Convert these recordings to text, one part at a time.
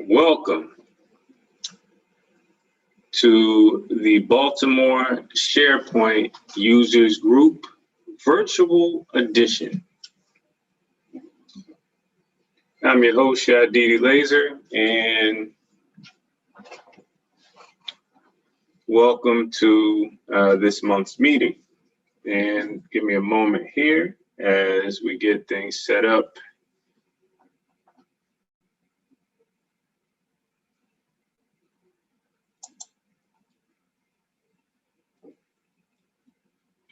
Welcome to the Baltimore SharePoint Users Group Virtual Edition. I'm your host, Shadidi Laser, and welcome to this month's meeting. And give me a moment here as we get things set up.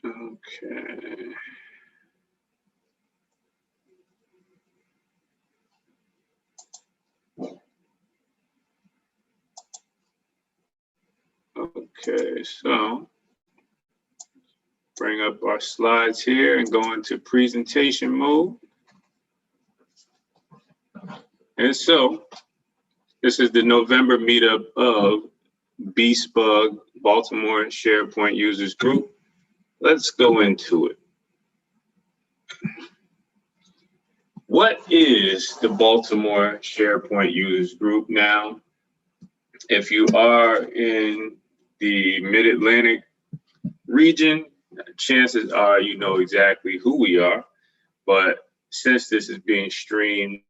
Okay. Okay, so bring up our slides here and go into presentation mode. And so this is the November meetup of BSPUG Baltimore SharePoint Users Group. Let's go into it. What is the Baltimore SharePoint Users Group now? If you are in the Mid-Atlantic region, chances are you know exactly who we are, but since this is being streamed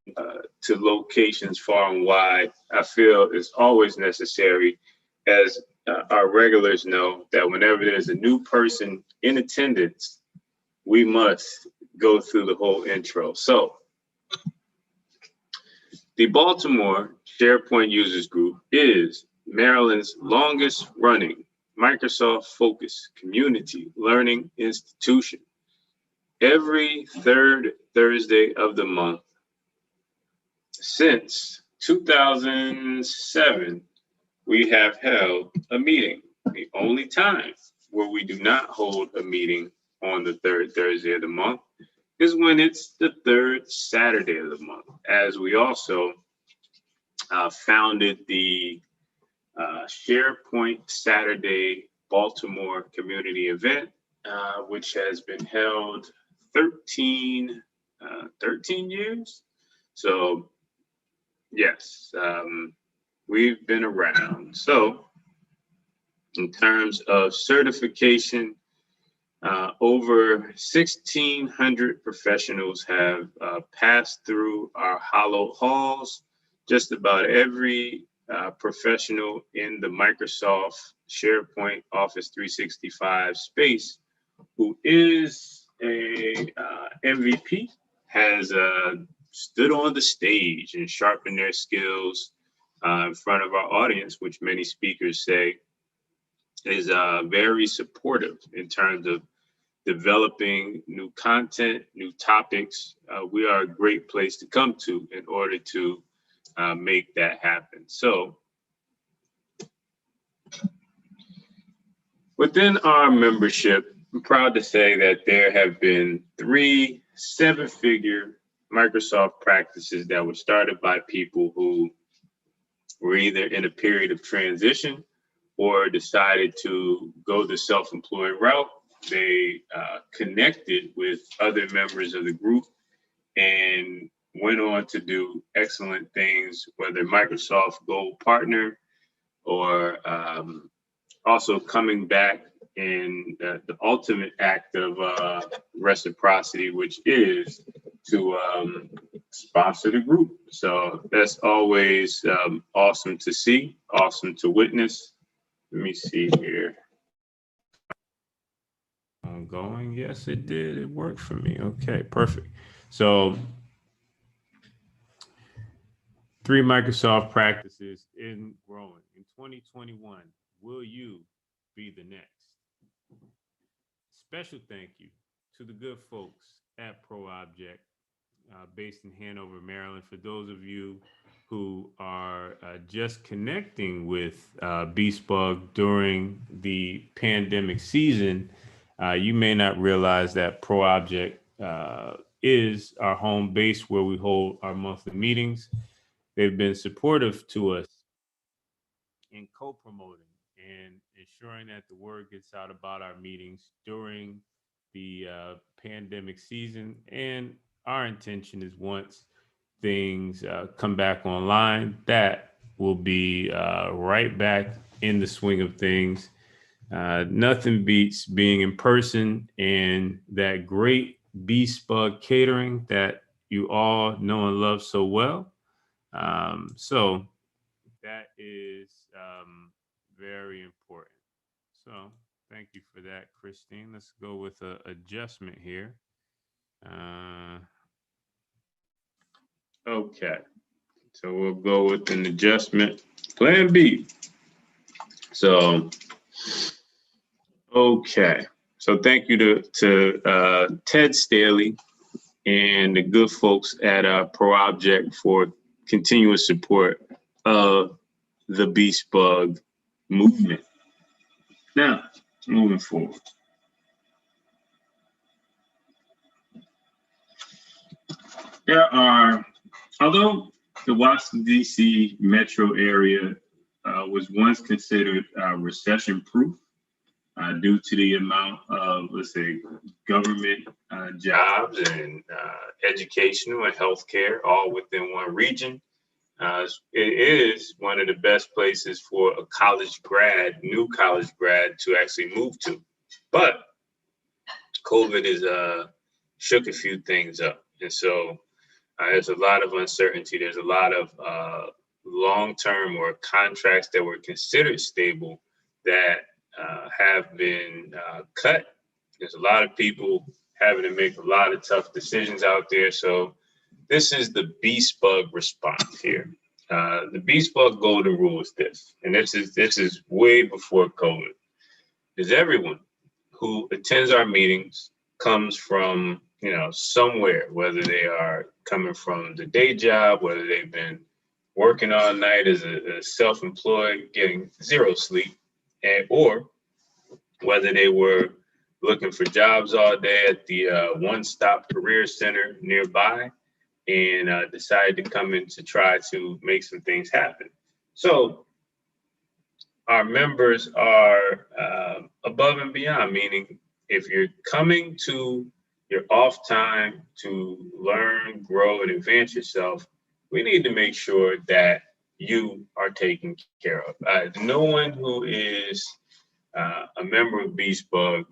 to locations far and wide, I feel it's always necessary, as our regulars know, that whenever there's a new person in attendance, we must go through the whole intro. So the Baltimore SharePoint Users Group is Maryland's longest running Microsoft-focused community learning institution. Every third Thursday of the month since 2007, we have held a meeting. The only time where we do not hold a meeting on the third Thursday of the month is when it's the third Saturday of the month, as we also founded the SharePoint Saturday Baltimore community event, which has been held 13 years. So yes, we've been around. So in terms of certification, over 1,600 professionals have passed through our hollow halls. Just about every professional in the Microsoft SharePoint Office 365 space who is a MVP has stood on the stage and sharpened their skills in front of our audience, which many speakers say is very supportive in terms of developing new content, new topics. We are a great place to come to in order to make that happen. So within our membership, I'm proud to say that there have been 3 7-figure Microsoft practices that were started by people who were either in a period of transition or decided to go the self-employed route. They connected with other members of the group and went on to do excellent things, whether Microsoft Gold Partner or also coming back in the ultimate act of reciprocity, which is to sponsor the group. So that's always awesome to see, awesome to witness. Let me see here. I'm going. Yes, it did. It worked for me. Okay, perfect. So 3 Microsoft practices in growing. In 2021, will you be the next? Special thank you to the good folks at ProObject, based in Hanover, Maryland. For those of you who are just connecting with BSPUG during the pandemic season, you may not realize that ProObject is our home base where we hold our monthly meetings. They've been supportive to us in co-promoting and ensuring that the word gets out about our meetings during the pandemic season. And our intention is once things come back online, that we'll be right back in the swing of things. Nothing beats being in person and that great B-Spug catering that you all know and love so well. So that is very important. So thank you for that, Christine. Let's go with an adjustment here. Okay, so we'll go with an adjustment. Plan B. So, okay. So thank you to Ted Staley and the good folks at ProObject for continuous support of the B-Spug movement. Now, moving forward. There are, although the Washington, D.C. metro area was once considered recession-proof due to the amount of, let's say, government jobs and educational and healthcare all within one region, it is one of the best places for a college grad, new college grad, to actually move to. But COVID has shook a few things up. And so there's a lot of uncertainty. There's a lot of long-term or contracts that were considered stable that have been cut. There's a lot of people having to make a lot of tough decisions out there. So this is the B-Spug response here. The B-Spug golden rule is this, and this is way before COVID, is everyone who attends our meetings comes from, somewhere, whether they are coming from the day job, whether they've been working all night as a self-employed, getting zero sleep, or whether they were looking for jobs all day at the one-stop career center nearby and decided to come in to try to make some things happen. So our members are above and beyond, meaning if you're coming to your off time to learn, grow, and advance yourself, we need to make sure that you are taken care of. No one who is a member of B-Spug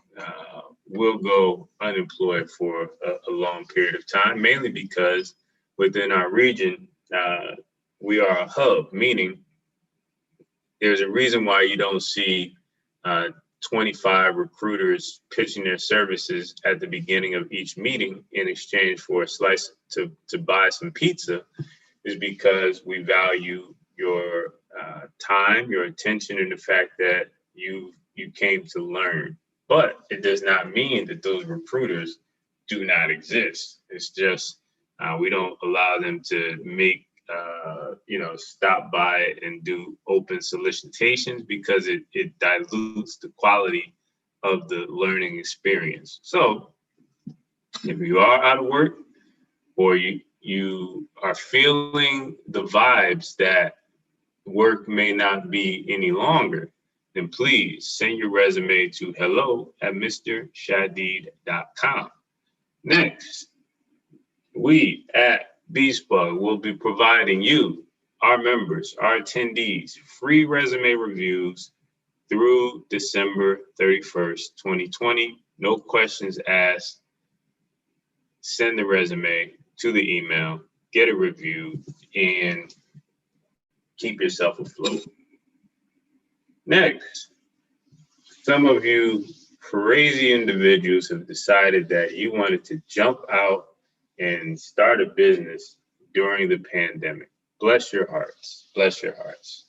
will go unemployed for a long period of time, mainly because within our region, we are a hub, meaning there's a reason why you don't see 25 recruiters pitching their services at the beginning of each meeting in exchange for a slice to buy some pizza, is because we value your time, your attention, and the fact that you came to learn. But it does not mean that those recruiters do not exist. It's just we don't allow them to make stop by and do open solicitations because it dilutes the quality of the learning experience. So if you are out of work or you are feeling the vibes that work may not be any longer, then please send your resume to hello@mrshadid.com. Next, we at B-Spug will be providing you, our members, our attendees, free resume reviews through December 31st, 2020. No questions asked. Send the resume to the email, get it reviewed, and keep yourself afloat. Next, some of you crazy individuals have decided that you wanted to jump out and start a business during the pandemic. Bless your hearts. Bless your hearts.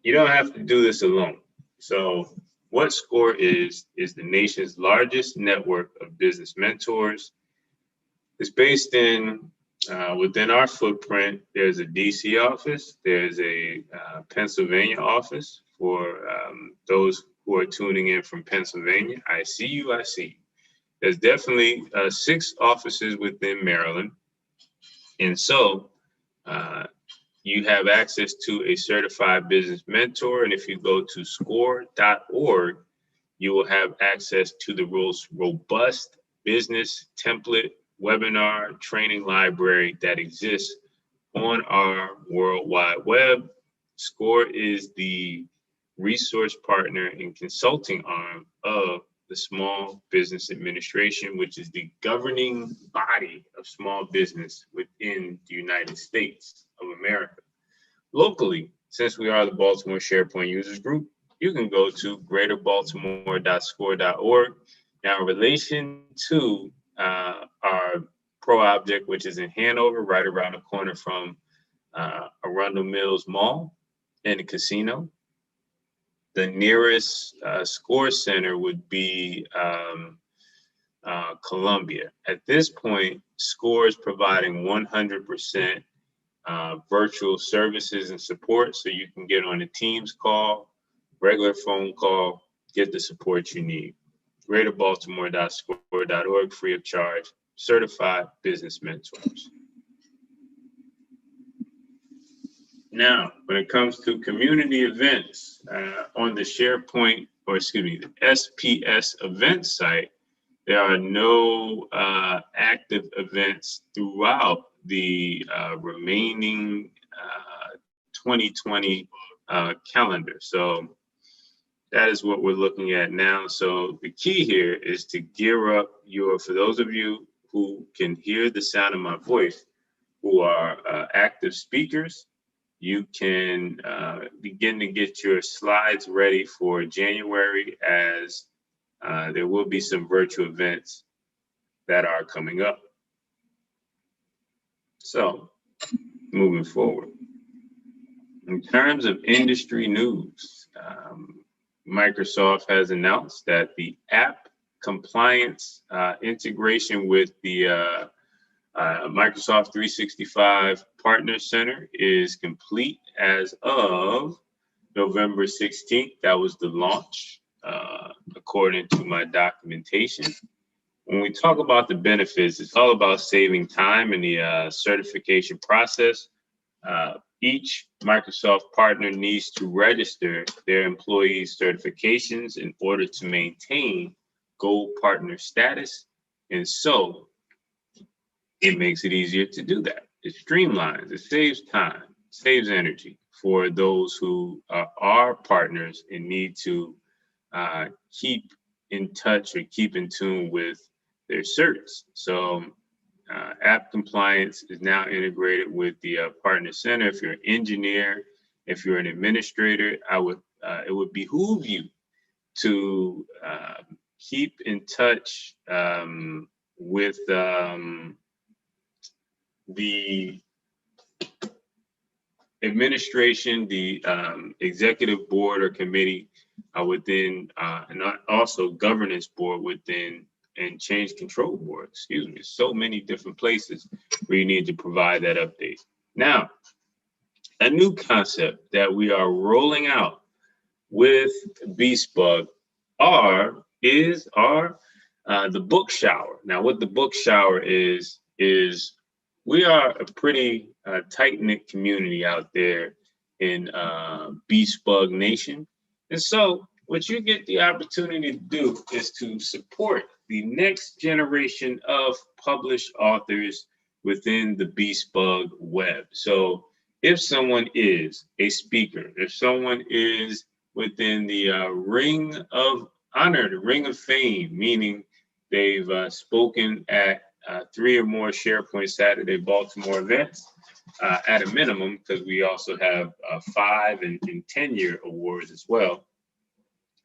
You don't have to do this alone. So what SCORE is the nation's largest network of business mentors. It's based in within our footprint. There's a DC office. There's a Pennsylvania office for those who are tuning in from Pennsylvania. I see you. I see you. There's definitely 6 offices within Maryland. And so you have access to a certified business mentor. And if you go to score.org, you will have access to the most robust business template webinar training library that exists on our World Wide Web. SCORE is the resource partner and consulting arm of the Small Business Administration, which is the governing body of small business within the United States of America. Locally, since we are the Baltimore SharePoint Users Group, you can go to greaterbaltimore.score.org. Now, in relation to our Pro Object, which is in Hanover, right around the corner from Arundel Mills Mall and the casino, the nearest SCORE center would be Columbia. At this point, SCORE is providing 100% virtual services and support, so you can get on a Teams call, regular phone call, get the support you need. greaterbaltimore.score.org, free of charge, certified business mentors. Now, when it comes to community events on the SharePoint, or excuse me, the SPS event site, there are no active events throughout the remaining 2020 calendar. So that is what we're looking at now. So the key here is to gear up for those of you who can hear the sound of my voice, who are active speakers, you can begin to get your slides ready for January, as there will be some virtual events that are coming up. So moving forward, in terms of industry news, Microsoft has announced that the app compliance integration with the Microsoft 365 Partner Center is complete as of November 16th. That was the launch, according to my documentation. When we talk about the benefits, it's all about saving time in the certification process. Each Microsoft partner needs to register their employees' certifications in order to maintain Gold Partner status. And so it makes it easier to do that. It streamlines, it saves time, saves energy for those who are partners and need to keep in touch or keep in tune with their certs. So app compliance is now integrated with the Partner Center. If you're an engineer, if you're an administrator, it would behoove you to keep in touch with the administration, the executive board or committee within, and also governance board within, and change control board, excuse me. So many different places where you need to provide that update. Now, a new concept that we are rolling out with BeastBug is the book shower. Now, what the book shower is we are a pretty tight-knit community out there in BeastBug Nation. And so what you get the opportunity to do is to support the next generation of published authors within the BeastBug web. So if someone is a speaker, if someone is within the ring of honor, the ring of fame, meaning they've spoken at 3 or more SharePoint Saturday Baltimore events at a minimum, because we also have 5 and 10-year awards as well,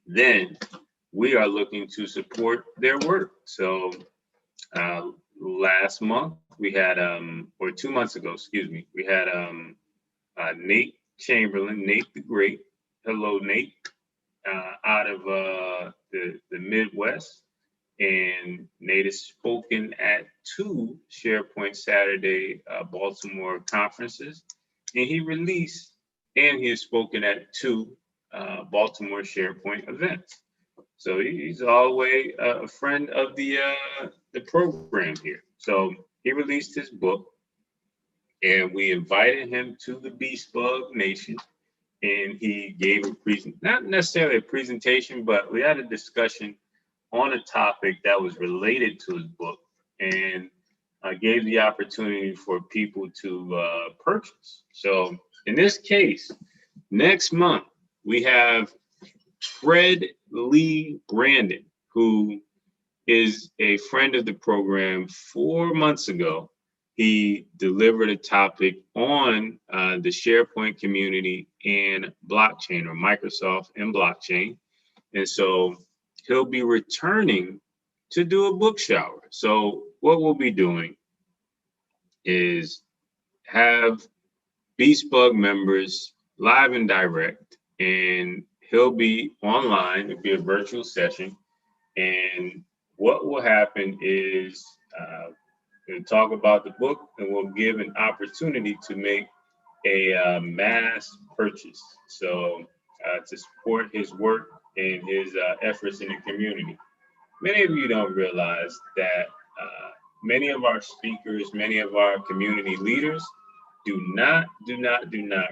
then we are looking to support their work. So last month we had, or 2 months ago, excuse me, we had Nate Chamberlain, Nate the Great. Hello, Nate, out of the Midwest. And Nate has spoken at 2 SharePoint Saturday Baltimore conferences, and he has spoken at 2 Baltimore SharePoint events. So he's always a friend of the program here. So he released his book, and we invited him to the BeastBug Nation, and he gave not necessarily a presentation, but we had a discussion on a topic that was related to his book, and gave the opportunity for people to purchase. So in this case, next month, we have Fred Lee Brandon, who is a friend of the program. 4 months ago, he delivered a topic on the SharePoint community and blockchain, or Microsoft and blockchain. And so he'll be returning to do a book shower. So what we'll be doing is have Beast Bug members live and direct, and he'll be online. It'll be a virtual session. And what will happen is we'll talk about the book, and we'll give an opportunity to make a mass purchase. So to support his work and his efforts in the community. Many of you don't realize that many of our speakers, many of our community leaders do not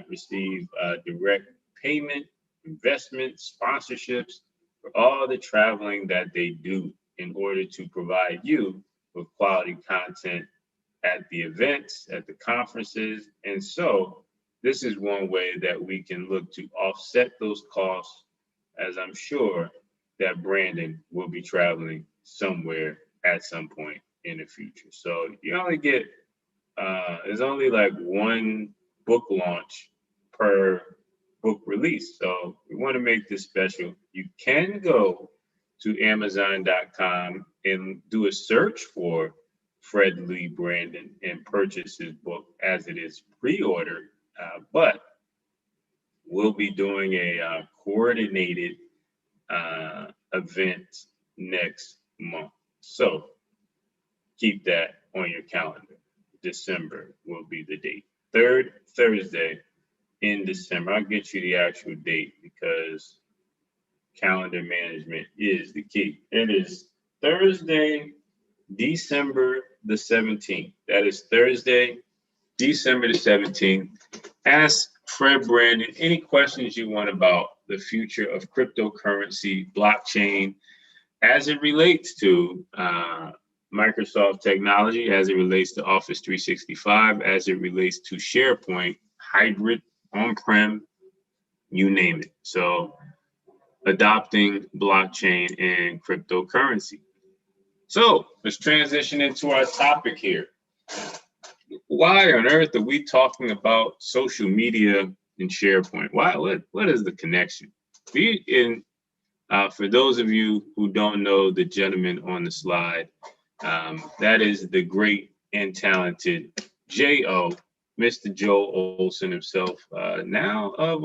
receive direct payment, investment, sponsorships for all the traveling that they do in order to provide you with quality content at the events, at the conferences. And so this is one way that we can look to offset those costs, as I'm sure that Brandon will be traveling somewhere at some point in the future. So you only get, there's only like one book launch per book release. So we want to make this special. You can go to Amazon.com and do a search for Fred Lee Brandon and purchase his book as it is pre-ordered. But we'll be doing a coordinated event next month. So keep that on your calendar. December will be the date. Third Thursday in December. I'll get you the actual date because calendar management is the key. It is Thursday, December the 17th. That is Thursday, December the 17th. Ask Fred Brandon any questions you want about the future of cryptocurrency, blockchain, as it relates to Microsoft technology, as it relates to Office 365, as it relates to SharePoint, hybrid, on-prem, you name it. So adopting blockchain and cryptocurrency. So let's transition into our topic here. Why on earth are we talking about social media and SharePoint? Why? What is the connection? For those of you who don't know the gentleman on the slide, that is the great and talented J.O., Mr. Joe Olson himself, now of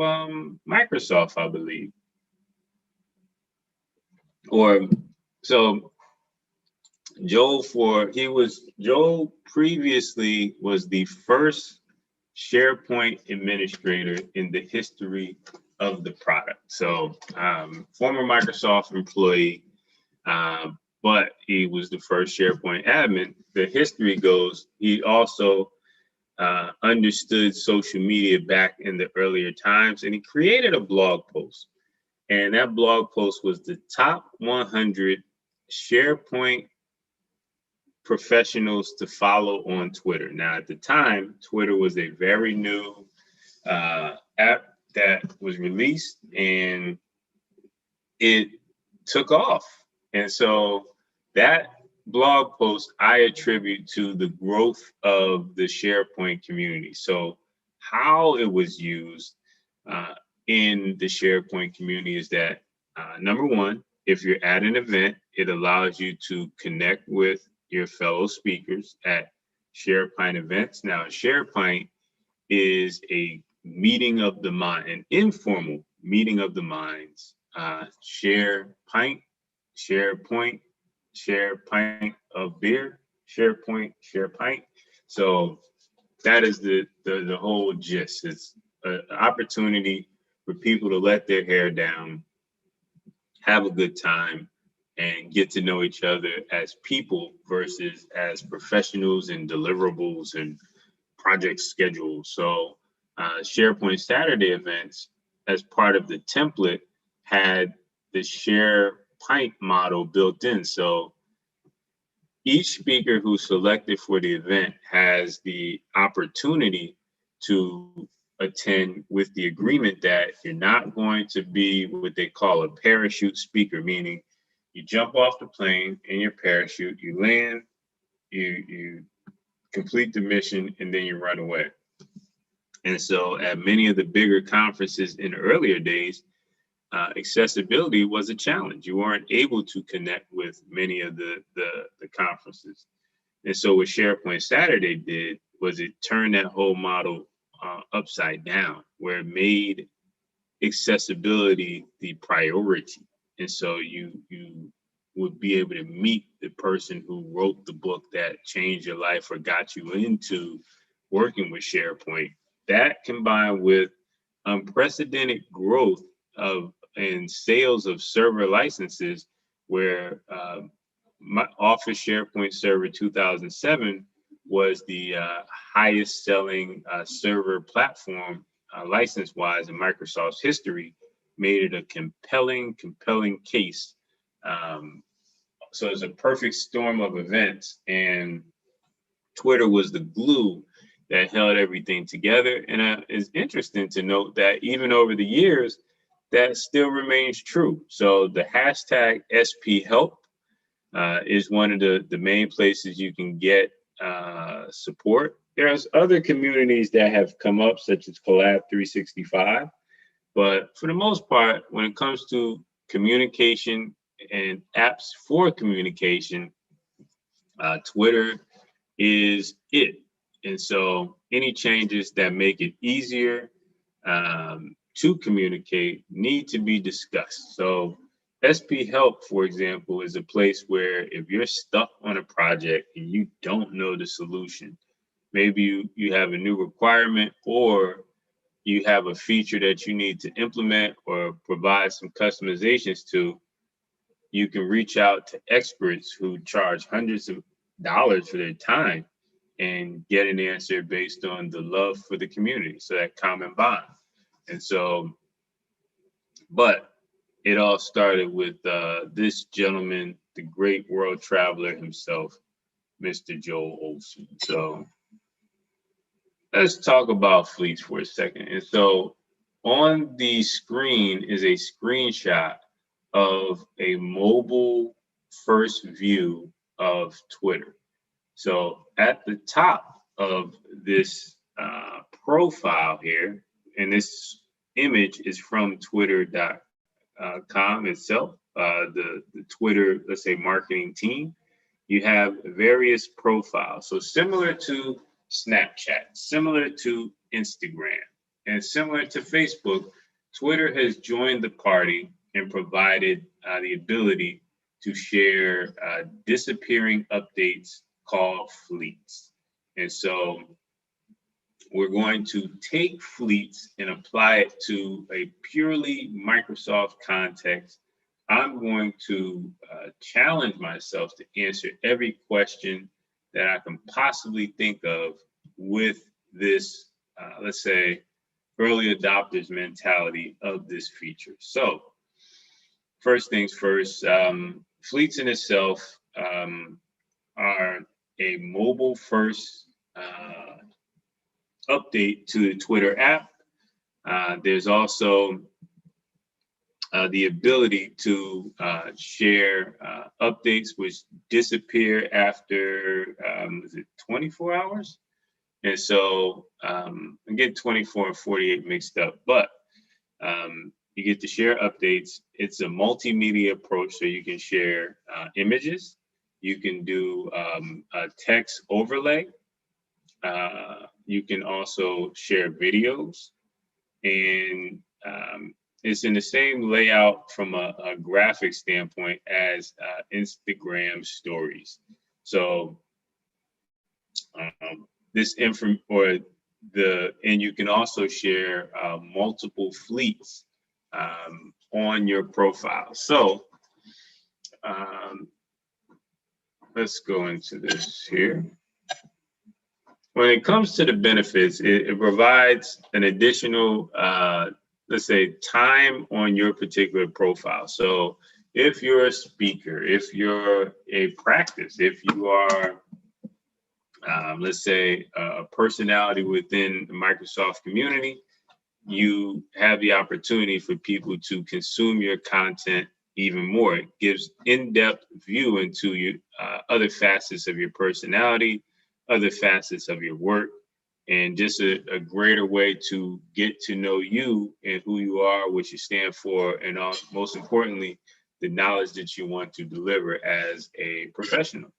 Microsoft, I believe. Joe previously was the first SharePoint administrator in the history of the product. So former Microsoft employee, but he was the first SharePoint admin. The history goes, he also understood social media back in the earlier times, and he created a blog post. And that blog post was the top 100 SharePoint professionals to follow on Twitter. Now, at the time, Twitter was a very new app that was released, and it took off. And so that blog post I attribute to the growth of the SharePoint community. So how it was used in the SharePoint community is that, number one, if you're at an event, it allows you to connect with your fellow speakers at SharePoint events. Now, SharePoint is a meeting of the mind, an informal meeting of the minds. SharePoint of beer, SharePoint. So that is the whole gist. It's an opportunity for people to let their hair down, have a good time, and get to know each other as people versus as professionals and deliverables and project schedules. So SharePoint Saturday events, as part of the template, had the SharePoint model built in. So Each speaker who's selected for the event has the opportunity to attend with the agreement that you're not going to be what they call a parachute speaker, meaning you jump off the plane in your parachute, you land, you complete the mission, and then you run away. And so at many of the bigger conferences in the earlier days, accessibility was a challenge. You weren't able to connect with many of the conferences. And so what SharePoint Saturday did was it turned that whole model upside down, where it made accessibility the priority. And so you would be able to meet the person who wrote the book that changed your life or got you into working with SharePoint. That combined with unprecedented growth of and sales of server licenses, where my Office SharePoint Server 2007 was the highest selling server platform license-wise in Microsoft's history, made it a compelling case. So it's a perfect storm of events, and Twitter was the glue that held everything together. And it's interesting to note that even over the years, that still remains true. So the hashtag SPHelp is one of the main places you can get support. There's other communities that have come up, such as Collab 365. But for the most part, when it comes to communication and apps for communication, Twitter is it. And so any changes that make it easier to communicate need to be discussed. So SPHelp, for example, is a place where if you're stuck on a project and you don't know the solution, maybe you have a new requirement, or you have a feature that you need to implement or provide some customizations to, you can reach out to experts who charge hundreds of dollars for their time and get an answer based on the love for the community. So that common bond. And so, but it all started with this gentleman, the great world traveler himself, Mr. Joel Olson. So let's talk about fleets for a second. And so on the screen is a screenshot of a mobile first view of Twitter. So at the top of this profile here, and this image is from twitter.com itself, the Twitter, let's say, marketing team, you have various profiles. So similar to Snapchat, similar to Instagram, and similar to Facebook, Twitter has joined the party and provided the ability to share disappearing updates called fleets. And so we're going to take fleets and apply it to a purely Microsoft context. I'm going to challenge myself to answer every question that I can possibly think of with this, let's say, early adopters mentality of this feature. So first things first, fleets in itself are a mobile first update to the Twitter app. There's also the ability to share updates which disappear after, is it 24 hours? And so I get 24 and 48 mixed up, but you get to share updates. It's a multimedia approach, so you can share images. You can do a text overlay. You can also share videos, and it's in the same layout from a graphic standpoint as Instagram stories. So this and you can also share multiple fleets on your profile. So let's go into this here. When it comes to the benefits, it provides an additional, let's say, time on your particular profile. So if you're a speaker, if you're a practice, if you are, let's say, a personality within the Microsoft community, you have the opportunity for people to consume your content even more. It gives in-depth view into your other facets of your personality, other facets of your work, and just a greater way to get to know you and who you are, what you stand for, and most importantly, the knowledge that you want to deliver as a professional.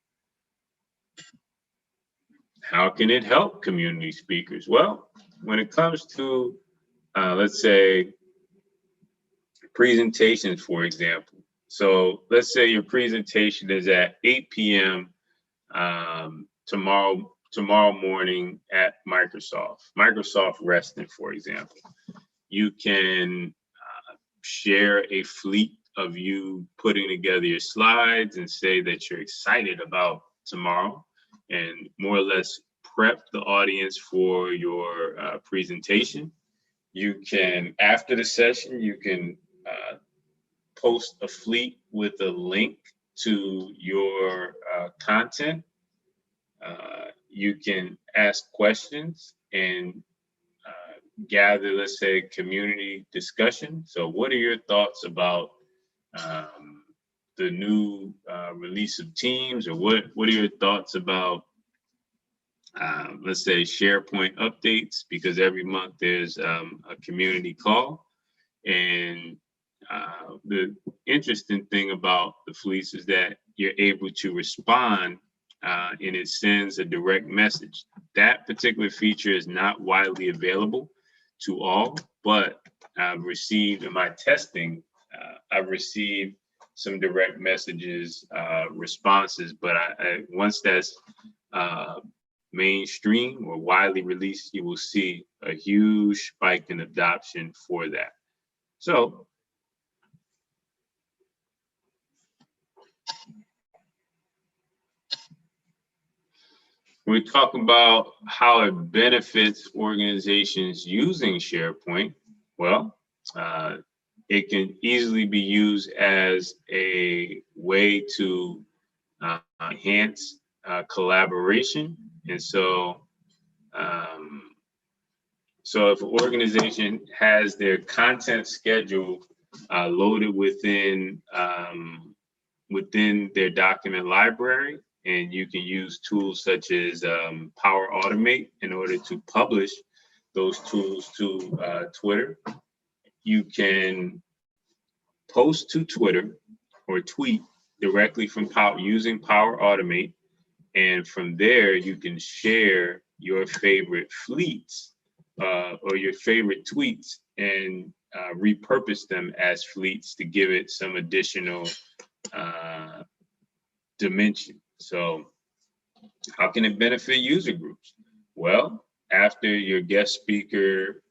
How can it help community speakers? Well, when it comes to, let's say, presentations, for example. So let's say your presentation is at 8 p.m. Tomorrow morning at Microsoft Reston, for example. You can share a fleet of you putting together your slides and say that you're excited about tomorrow and more or less prep the audience for your presentation. You can, after the session, you can post a fleet with a link to your content. You can ask questions and gather, let's say, community discussion. So what are your thoughts about the new release of Teams, or what are your thoughts about, let's say, SharePoint updates? Because every month there's a community call. And the interesting thing about the fleece is that you're able to respond and it sends a direct message. That particular feature is not widely available to all, but I've received in my testing, I've received some direct messages, responses, but once that's mainstream or widely released, you will see a huge spike in adoption for that. So we talk about how it benefits organizations using SharePoint. Well, it can easily be used as a way to enhance collaboration. And so, so if an organization has their content schedule loaded within their document library, and you can use tools such as Power Automate in order to publish those tools to Twitter. You can post to Twitter or tweet directly from using Power Automate, and from there you can share your favorite fleets or your favorite tweets and repurpose them as fleets to give it some additional dimension. So how can it benefit user groups? Well, after your guest speaker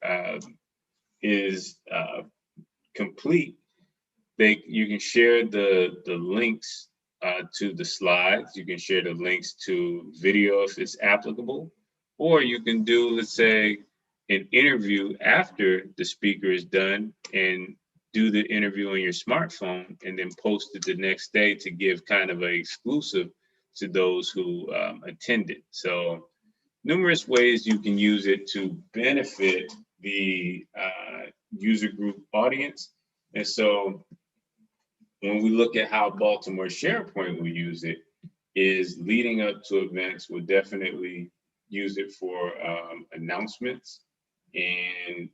is complete, you can share the links to the slides. You can share the links to video if it's applicable, or you can do, let's say, an interview after the speaker is done and do the interview on your smartphone and then post it the next day to give kind of an exclusive to those who attended. So numerous ways you can use it to benefit the user group audience. And so when we look at how Baltimore SharePoint will use it, is leading up to events, we'll definitely use it for announcements and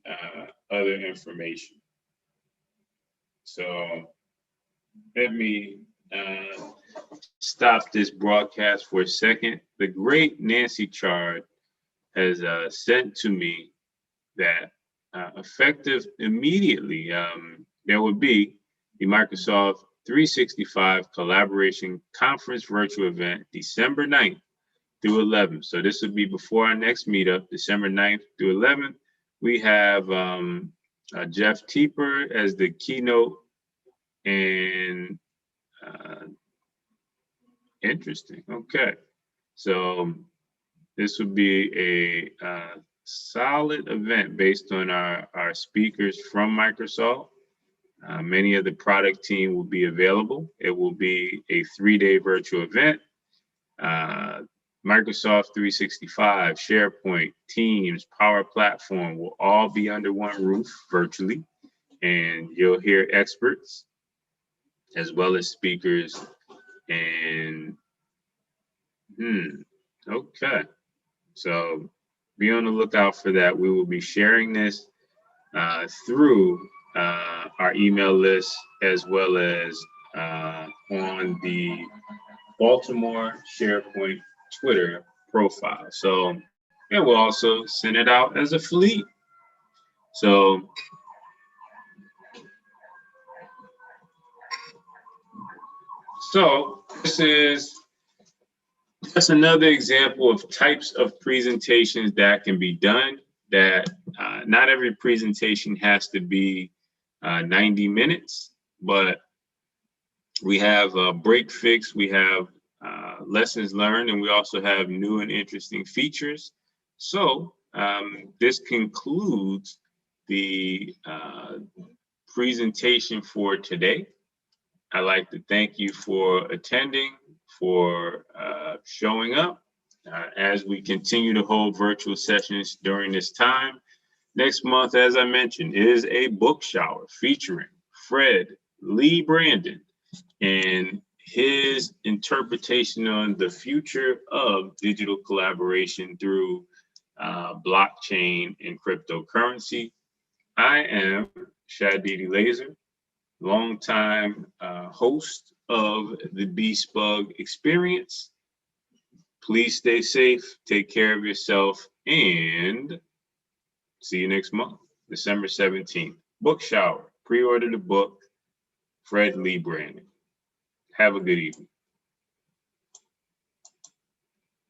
other information. So let me stop this broadcast for a second. The great Nancy Chard has sent to me that effective immediately, there will be the Microsoft 365 Collaboration Conference virtual event, December 9th through 11th. So this will be before our next meetup, December 9th through 11th. We have Jeff Teeper as the keynote, and interesting. Okay, so this would be a solid event based on our speakers from Microsoft. Many of the product team will be available. It will be a 3-day virtual event. Microsoft 365, SharePoint, Teams, Power Platform will all be under one roof virtually, and you'll hear experts as well as speakers. And okay, so be on the lookout for that. We will be sharing this through our email list as well as on the Baltimore SharePoint Twitter profile. So, and we'll also send it out as a fleet. So, that's another example of types of presentations that can be done. That not every presentation has to be 90 minutes, but we have a break fix, we have lessons learned, and we also have new and interesting features. So this concludes the presentation for today. I'd like to thank you for attending, for showing up as we continue to hold virtual sessions during this time. Next month, as I mentioned, is a book shower featuring Fred Lee Brandon and his interpretation on the future of digital collaboration through blockchain and cryptocurrency. I am Shadidi Laser, longtime host of the BeastBug Experience. Please stay safe, take care of yourself, and see you next month, December 17th. Book shower. Pre-order the book, Fred Lee Brandon. Have a good evening.